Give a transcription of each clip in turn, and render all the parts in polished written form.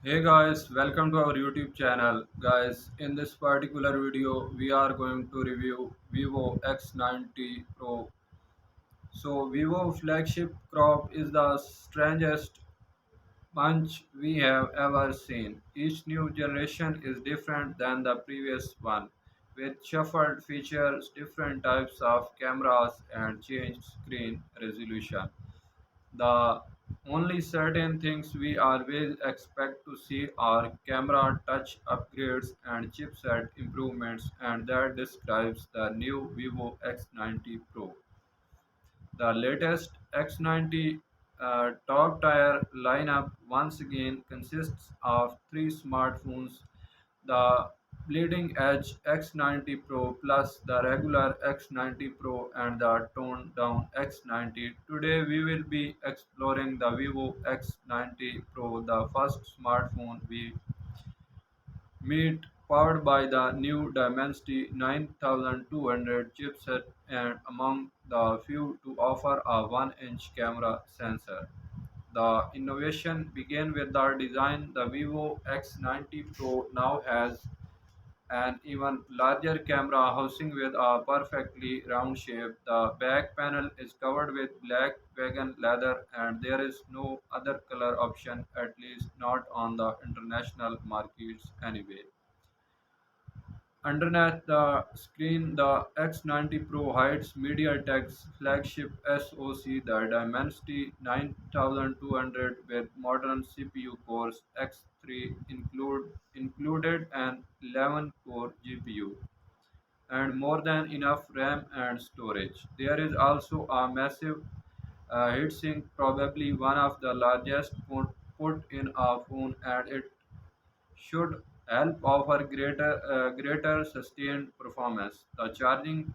Hey guys, welcome to our YouTube channel. Guys, in this particular video, we are going to review Vivo X90 Pro. So, Vivo flagship crop is the strangest bunch we have ever seen. Each new generation is different than the previous one, with shuffled features, different types of cameras, and changed screen resolution. The only certain things we always expect to see are camera touch upgrades and chipset improvements, and that describes the new Vivo X90 Pro. The latest X90 top tier lineup once again consists of three smartphones, the bleeding edge X90 Pro plus the regular X90 Pro and the toned down X90. Today we will be exploring the Vivo X90 Pro, the first smartphone we meet powered by the new Dimensity 9200 chipset and among the few to offer a 1-inch camera sensor. The innovation began with the design. The Vivo X90 Pro now has an even larger camera housing with a perfectly round shape. The back panel is covered with black vegan leather and there is no other color option, at least not on the international markets anyway. Underneath the screen, the X90 Pro hides MediaTek's flagship SoC, the Dimensity 9200 with modern CPU cores. X3 included an 11-core GPU and more than enough RAM and storage. There is also a massive heatsink, probably one of the largest put in a phone, and it should help offer greater sustained performance. The charging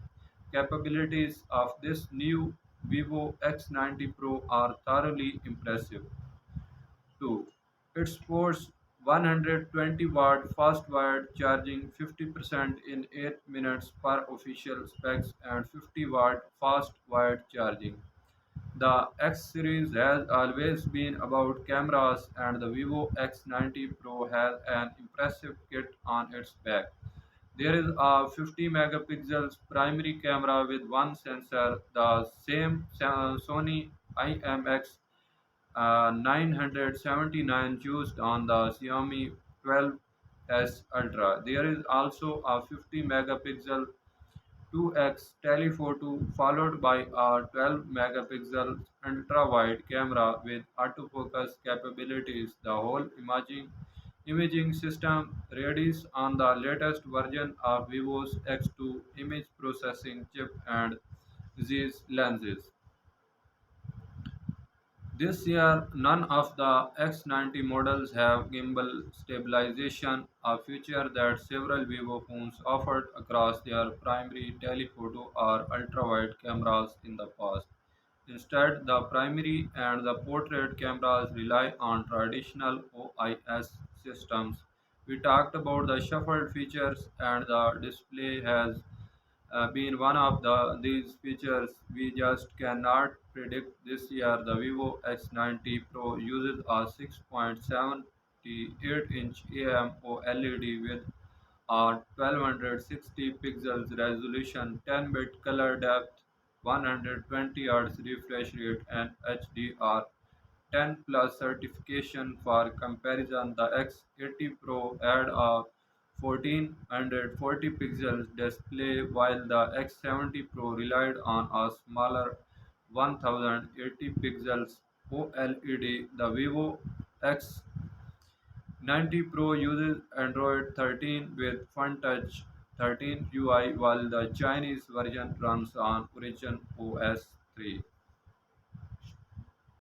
capabilities of this new Vivo X90 Pro are thoroughly impressive too. It supports 120-watt fast-wired charging, 50% in 8 minutes per official specs, and 50-watt fast-wired charging. The X series has always been about cameras, and the Vivo X90 Pro has an impressive kit on its back. There is a 50 megapixels primary camera with one sensor, the same Sony IMX 979 used on the Xiaomi 12s Ultra. There is also a 50 megapixel 2x telephoto followed by a 12 megapixel ultra wide camera with autofocus capabilities. The whole imaging system readies on the latest version of Vivo's X2 image processing chip and Z's lenses. This year, none of the X90 models have gimbal stabilization, a feature that several Vivo phones offered across their primary telephoto or ultra-wide cameras in the past. Instead, the primary and the portrait cameras rely on traditional OIS systems. We talked about the shuffled features, and the display has been one of these features we just cannot predict this year. The Vivo X90 Pro uses a 6.78-inch AMO LED with a 1260 pixels resolution, 10-bit color depth, 120 Hz refresh rate, and HDR10 plus certification. For comparison, the X80 Pro had a 1440 pixels display while the X70 Pro relied on a smaller 1080 pixels OLED. The Vivo X90 Pro uses Android 13 with FunTouch 13 UI while the Chinese version runs on Origin OS 3.